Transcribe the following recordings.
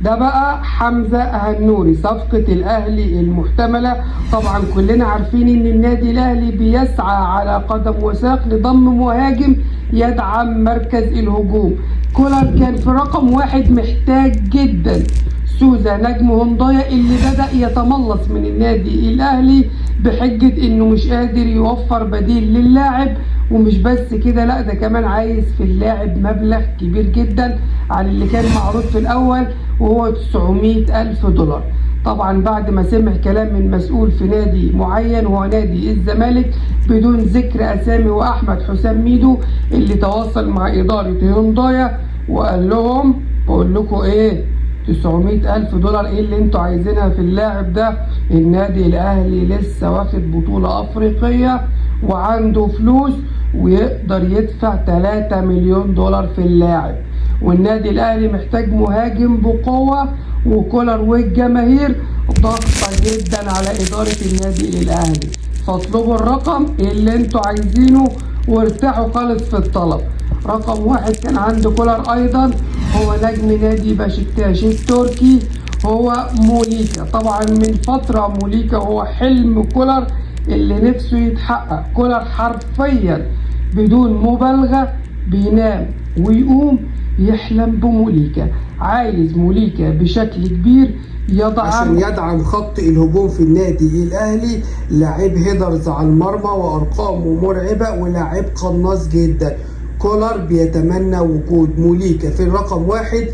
ده بقى حمزة هنوري صفقة الأهلي المحتملة. طبعا كلنا عارفين إن النادي الأهلي بيسعى على قدم وساق لضم مهاجم يدعم مركز الهجوم. كولر كان في رقم واحد محتاج جدا سوزا نجم هوندايا اللي بدأ يتملص من النادي الأهلي بحجة إنه مش قادر يوفر بديل للاعب. ومش بس كده، لا ده كمان عايز في اللاعب مبلغ كبير جدا عن اللي كان معروض في الأول، وهو 900 ألف دولار. طبعا بعد ما سمع كلام من مسؤول في نادي معين وهو نادي الزمالك بدون ذكر أسامي، وأحمد حسام ميدو اللي تواصل مع إدارة هوندايا وقال لهم بقول لكم إيه، 900 ألف دولار إيه اللي أنتوا عايزينها في اللاعب ده؟ النادي الأهلي لسه واخد بطولة أفريقية وعنده فلوس ويقدر يدفع 3 مليون دولار في اللاعب، والنادي الاهلي محتاج مهاجم بقوه، وكولر والجماهير ضاغطه جدا على اداره النادي الاهلي. فاطلبوا الرقم اللي انتوا عايزينه وارتاحوا خالص في الطلب. رقم واحد كان عند كولر ايضا هو نجم نادي بشكتاش التركي، هو موليكا. طبعا من فتره موليكا هو حلم كولر اللي نفسه يتحقق. كولر حرفيا بدون مبالغه بينام ويقوم يحلم بموليكا، عايز موليكا بشكل كبير عشان يدعم خط الهجوم في النادي الاهلي. لاعب هيدرز على المرمى وارقامه مرعبه ولاعب قناص جدا. كولر بيتمنى وجود موليكا في الرقم واحد.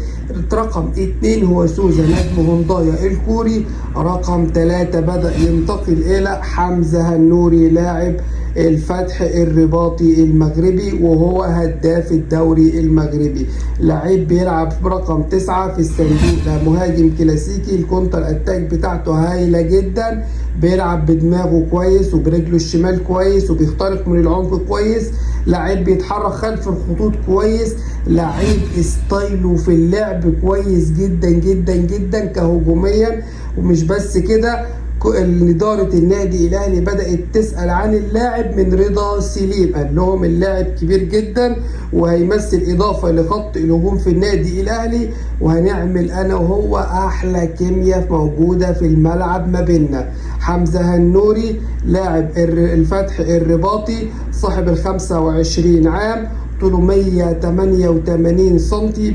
رقم 2 هو سوزا نجم هوندايا الكوري. رقم 3 بدأ ينتقل إلى حمزة هنوري لاعب الفتح الرباطي المغربي وهو هداف الدوري المغربي. لاعب بيلعب برقم 9 في الصندوق. ده مهاجم كلاسيكي، الكونتر اتاك بتاعته هايلة جدا، بيلعب بدماغه كويس وبرجله الشمال كويس وبيخترق من العمق كويس. لاعب بيتحرك خلف الخطوط كويس. لاعب ستايله في اللعب كويس جدا جدا جدا كهجوميا. ومش بس كده، إدارة النادي الأهلي بدأت تسأل عن اللاعب من رضا سليم، قال لهم اللاعب كبير جدا وهيمثل إضافة لخط الهجوم في النادي الأهلي، وهنعمل أنا وهو أحلى كيمياء موجودة في الملعب ما بيننا. حمزة هنوري لاعب الفتح الرباطي صاحب 25 عام، طوله 188 سنتي،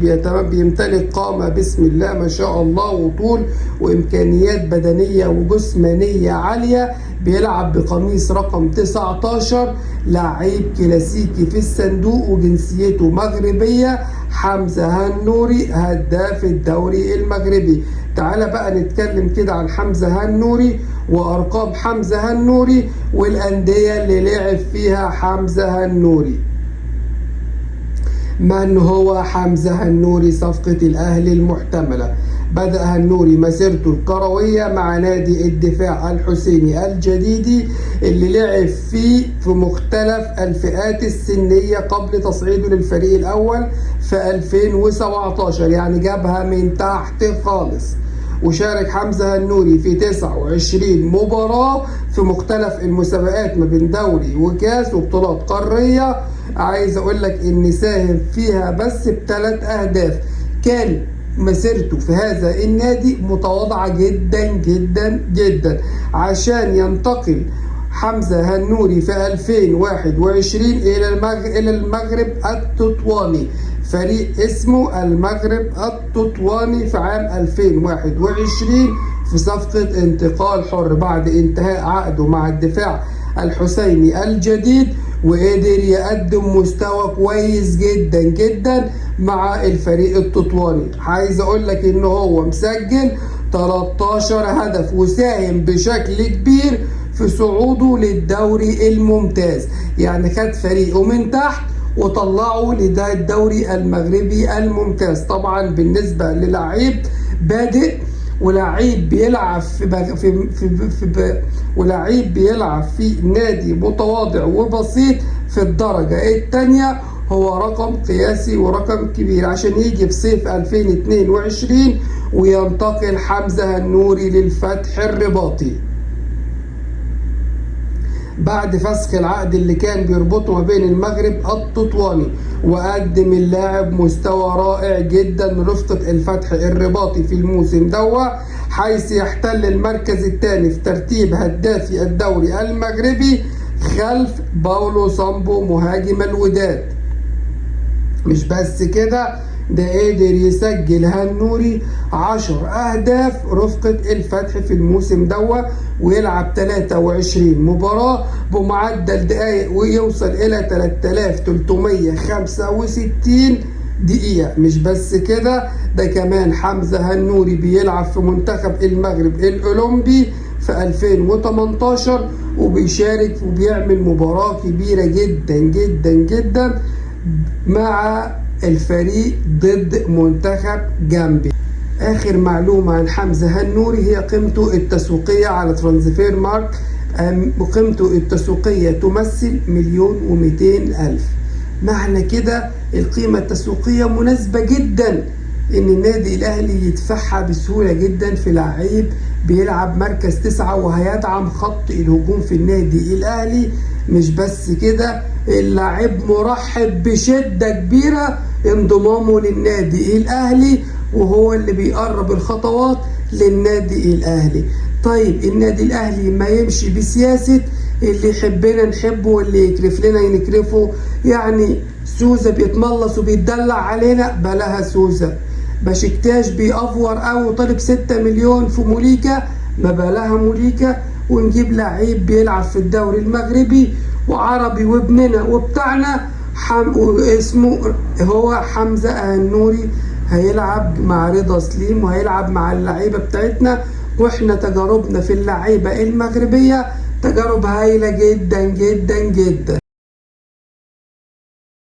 بيمتلك قامة بسم الله ما شاء الله وطول وإمكانيات بدنية وجسمانية عالية. بيلعب بقميص رقم 19. لعيب كلاسيكي في الصندوق وجنسيته مغربية. حمزة هنوري هداف الدوري المغربي. تعال بقى نتكلم كده عن حمزة هنوري وأرقام حمزة هنوري والأندية اللي لعب فيها حمزة هنوري. من هو حمزة هنوري صفقة الأهلي المحتملة؟ بدأ هنوري مسيرته الكروية مع نادي الدفاع الحسيني الجديدي اللي لعب فيه في مختلف الفئات السنية قبل تصعيده للفريق الأول في 2017، يعني جابها من تحت خالص. وشارك حمزة هنوري في 29 مباراة في مختلف المسابقات ما بين دوري وكاس وبطولات قارية. عايز اقول لك ان ساهم فيها بس ب3 اهداف. كان مسيرته في هذا النادي متواضعة جدا جدا جدا. عشان ينتقل حمزة هنوري في 2021 إلى المغرب التطواني، فريق اسمه المغرب التطواني في عام 2021 في صفقة انتقال حر بعد انتهاء عقده مع الدفاع الحسيني الجديد، وقدر يقدم مستوى كويس جدا جدا مع الفريق التطواني. عايز اقول لك ان هو مسجل 13 هدف وساهم بشكل كبير في صعوده للدوري الممتاز، يعني خد فريقه من تحت وطلعه لده الدوري المغربي الممتاز. طبعا بالنسبة للعيب بادئ ولاعيب بيلعب في نادي متواضع وبسيط في الدرجة الثانية، هو رقم قياسي ورقم كبير عشان يجي في صيف 2022 وينتقل حمزة هنوري للفتح الرباطي بعد فسخ العقد اللي كان بيربطه ما بين المغرب التطواني وقدم اللاعب مستوى رائع جدا رفقة الفتح الرباطي في الموسم دوا، حيث يحتل المركز الثاني في ترتيب هدافي الدوري المغربي خلف باولو سامبو مهاجم الوداد. مش بس كده، ده قدر يسجل هنوري 10 أهداف رفقة الفتح في الموسم دوا، ويلعب 23 مباراة بمعدل دقايق ويوصل إلى 3365 دقيقة. مش بس كده، ده كمان حمزة هنوري بيلعب في منتخب المغرب الأولمبي في 2018 وبيشارك وبيعمل مباراة كبيرة جدا جدا جدا مع الفريق ضد منتخب جامبيا. آخر معلومة عن حمزة هنوري هي قيمته التسويقية على ترانسفير مارك، قيمته التسويقية تمثل 1,200,000. معنى كده القيمة التسويقية مناسبة جدا إن النادي الأهلي يدفعها بسهولة جدا في لعيب بيلعب مركز 9 وهيدعم خط الهجوم في النادي الأهلي. مش بس كده، اللاعب مرحب بشدة كبيرة انضمامه للنادي الأهلي، وهو اللي بيقرب الخطوات للنادي الأهلي. طيب النادي الأهلي ما يمشي بسياسة اللي يحبنا نحبه واللي يكرف لنا نكرفه، يعني سوزة بيتملص وبيتدلع علينا بلاها سوزة، بشكتاش بيأفور أو طالب 6 مليون في موليكا ما بلاها موليكا، ونجيب لعيب بيلعب في الدوري المغربي وعربي وابننا وبتاعنا اسمه هو حمزة هنوري، هيلعب مع رضا سليم وهيلعب مع اللعيبة بتاعتنا. واحنا تجاربنا في اللعيبة المغربية تجارب هايلة جدا جدا جدا.